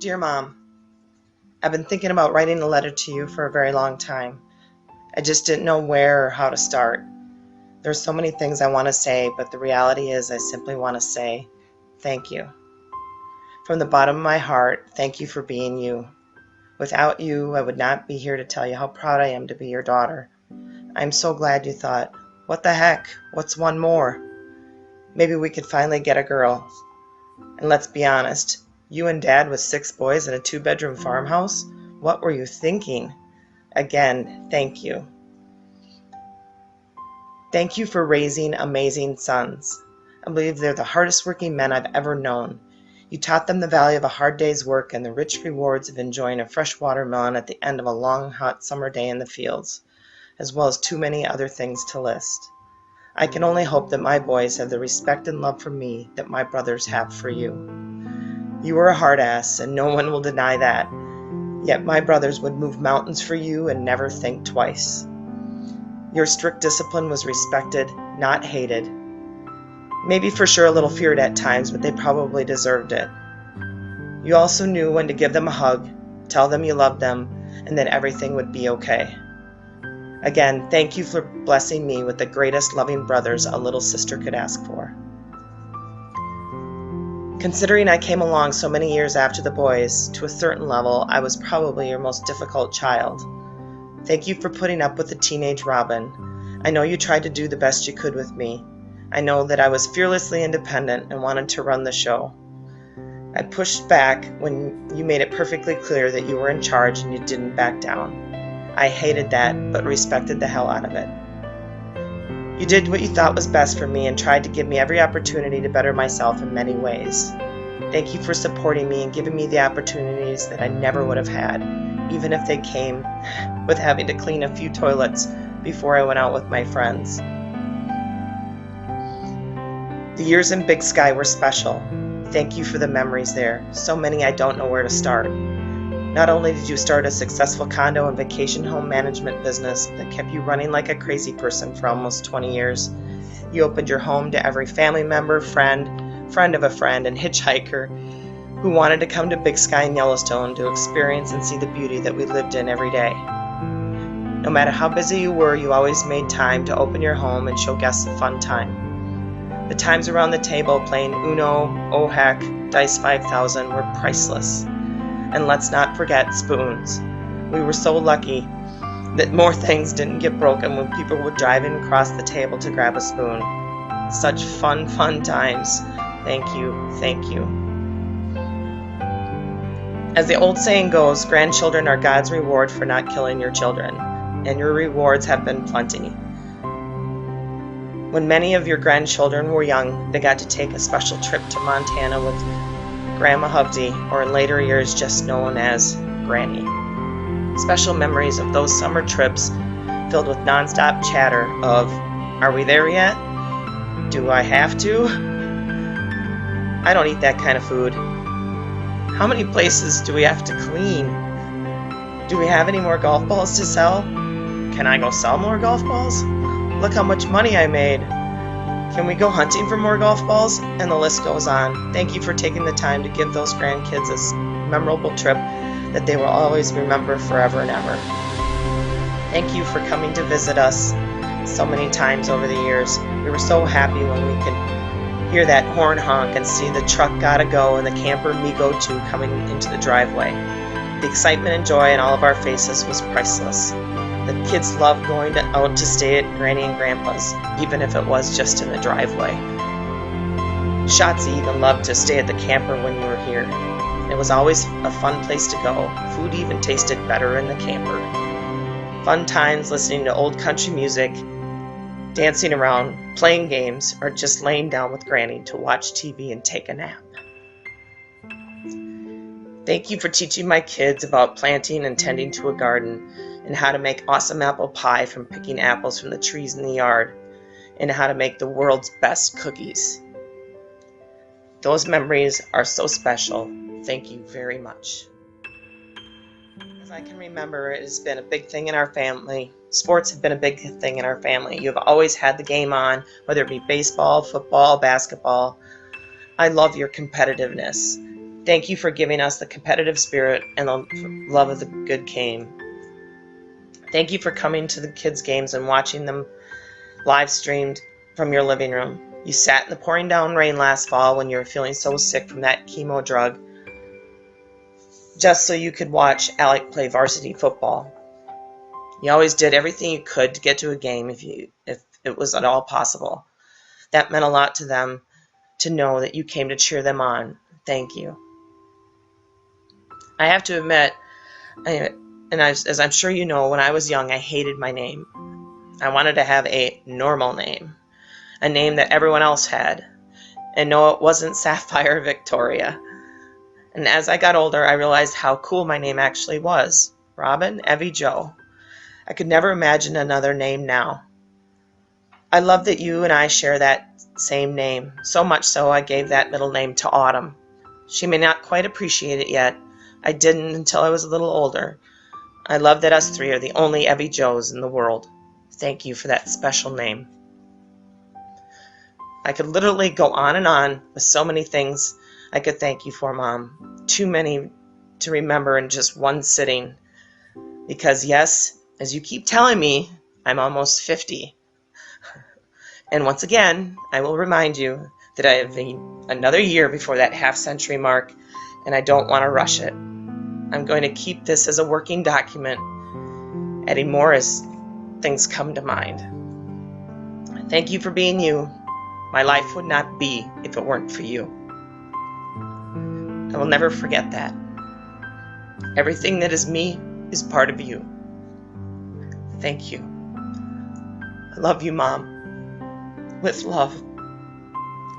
Dear Mom, I've been thinking about writing a letter to you for a very long time. I just didn't know where or how to start. There's so many things I want to say, but the reality is I simply want to say thank you. From the bottom of my heart, thank you for being you. Without you, I would not be here to tell you how proud I am to be your daughter. I'm so glad you thought, what the heck, what's one more? Maybe we could finally get a girl. And let's be honest, you and Dad with 6 boys in a 2-bedroom farmhouse? What were you thinking? Again, thank you. Thank you for raising amazing sons. I believe they're the hardest working men I've ever known. You taught them the value of a hard day's work and the rich rewards of enjoying a fresh watermelon at the end of a long, hot summer day in the fields, as well as too many other things to list. I can only hope that my boys have the respect and love for me that my brothers have for you. You were a hard ass, and no one will deny that. Yet my brothers would move mountains for you and never think twice. Your strict discipline was respected, not hated. Maybe for sure a little feared at times, but they probably deserved it. You also knew when to give them a hug, tell them you loved them, and that everything would be okay. Again, thank you for blessing me with the greatest loving brothers a little sister could ask for. Considering I came along so many years after the boys, to a certain level, I was probably your most difficult child. Thank you for putting up with the teenage Robin. I know you tried to do the best you could with me. I know that I was fearlessly independent and wanted to run the show. I pushed back when you made it perfectly clear that you were in charge and you didn't back down. I hated that, but respected the hell out of it. You did what you thought was best for me and tried to give me every opportunity to better myself in many ways. Thank you for supporting me and giving me the opportunities that I never would have had, even if they came with having to clean a few toilets before I went out with my friends. The years in Big Sky were special. Thank you for the memories there. So many I don't know where to start. Not only did you start a successful condo and vacation home management business that kept you running like a crazy person for almost 20 years, you opened your home to every family member, friend of a friend, and hitchhiker who wanted to come to Big Sky and Yellowstone to experience and see the beauty that we lived in every day. No matter how busy you were, you always made time to open your home and show guests a fun time. The times around the table playing Uno, Oh Heck, Dice 5000 were priceless. And let's not forget spoons. We were so lucky that more things didn't get broken when people were driving across the table to grab a spoon. Such fun times. Thank you, thank you. As the old saying goes, grandchildren are God's reward for not killing your children, and your rewards have been plenty. When many of your grandchildren were young, they got to take a special trip to Montana with Grandma Hubsy, or in later years just known as Granny. Special memories of those summer trips filled with nonstop chatter of, are we there yet? Do I have to? I don't eat that kind of food. How many places do we have to clean? Do we have any more golf balls to sell? Can I go sell more golf balls? Look how much money I made. Can we go hunting for more golf balls? And the list goes on. Thank you for taking the time to give those grandkids this memorable trip that they will always remember forever and ever. Thank you for coming to visit us so many times over the years. We were so happy when we could hear that horn honk and see the truck gotta go and the camper me go to coming into the driveway. The excitement and joy in all of our faces was priceless. The kids loved going out to stay at Granny and Grandpa's, even if it was just in the driveway. Shotzi even loved to stay at the camper when you were here. It was always a fun place to go. Food even tasted better in the camper. Fun times listening to old country music, dancing around, playing games, or just laying down with Granny to watch TV and take a nap. Thank you for teaching my kids about planting and tending to a garden, and how to make awesome apple pie from picking apples from the trees in the yard, and how to make the world's best cookies. Those memories are so special. Thank you very much. As I can remember, it has been a big thing in our family. Sports have been a big thing in our family. You've always had the game on, whether it be baseball, football, basketball. I love your competitiveness. Thank you for giving us the competitive spirit and the love of the good game. Thank you for coming to the kids' games and watching them live streamed from your living room. You sat in the pouring down rain last fall when you were feeling so sick from that chemo drug, just so you could watch Alec play varsity football. You always did everything you could to get to a game if it was at all possible. That meant a lot to them to know that you came to cheer them on. Thank you. I have to admit, as I'm sure you know, when I was young, I hated my name. I wanted to have a normal name, a name that everyone else had. And no, it wasn't Sapphire Victoria. And as I got older, I realized how cool my name actually was. Robin Evie Jo. I could never imagine another name now. I love that you and I share that same name, so much so I gave that middle name to Autumn. She may not quite appreciate it yet. I didn't until I was a little older. I love that us three are the only Evie Joes in the world. Thank you for that special name. I could literally go on and on with so many things I could thank you for, Mom. Too many to remember in just one sitting. Because yes, as you keep telling me, I'm almost 50. And once again, I will remind you that I have another year before that half-century mark, and I don't want to rush it. I'm going to keep this as a working document, adding more as things come to mind. Thank you for being you. My life would not be if it weren't for you. I will never forget that. Everything that is me is part of you. Thank you. I love you, Mom. With love,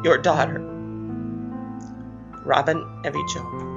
your daughter, Robin Evie Jo.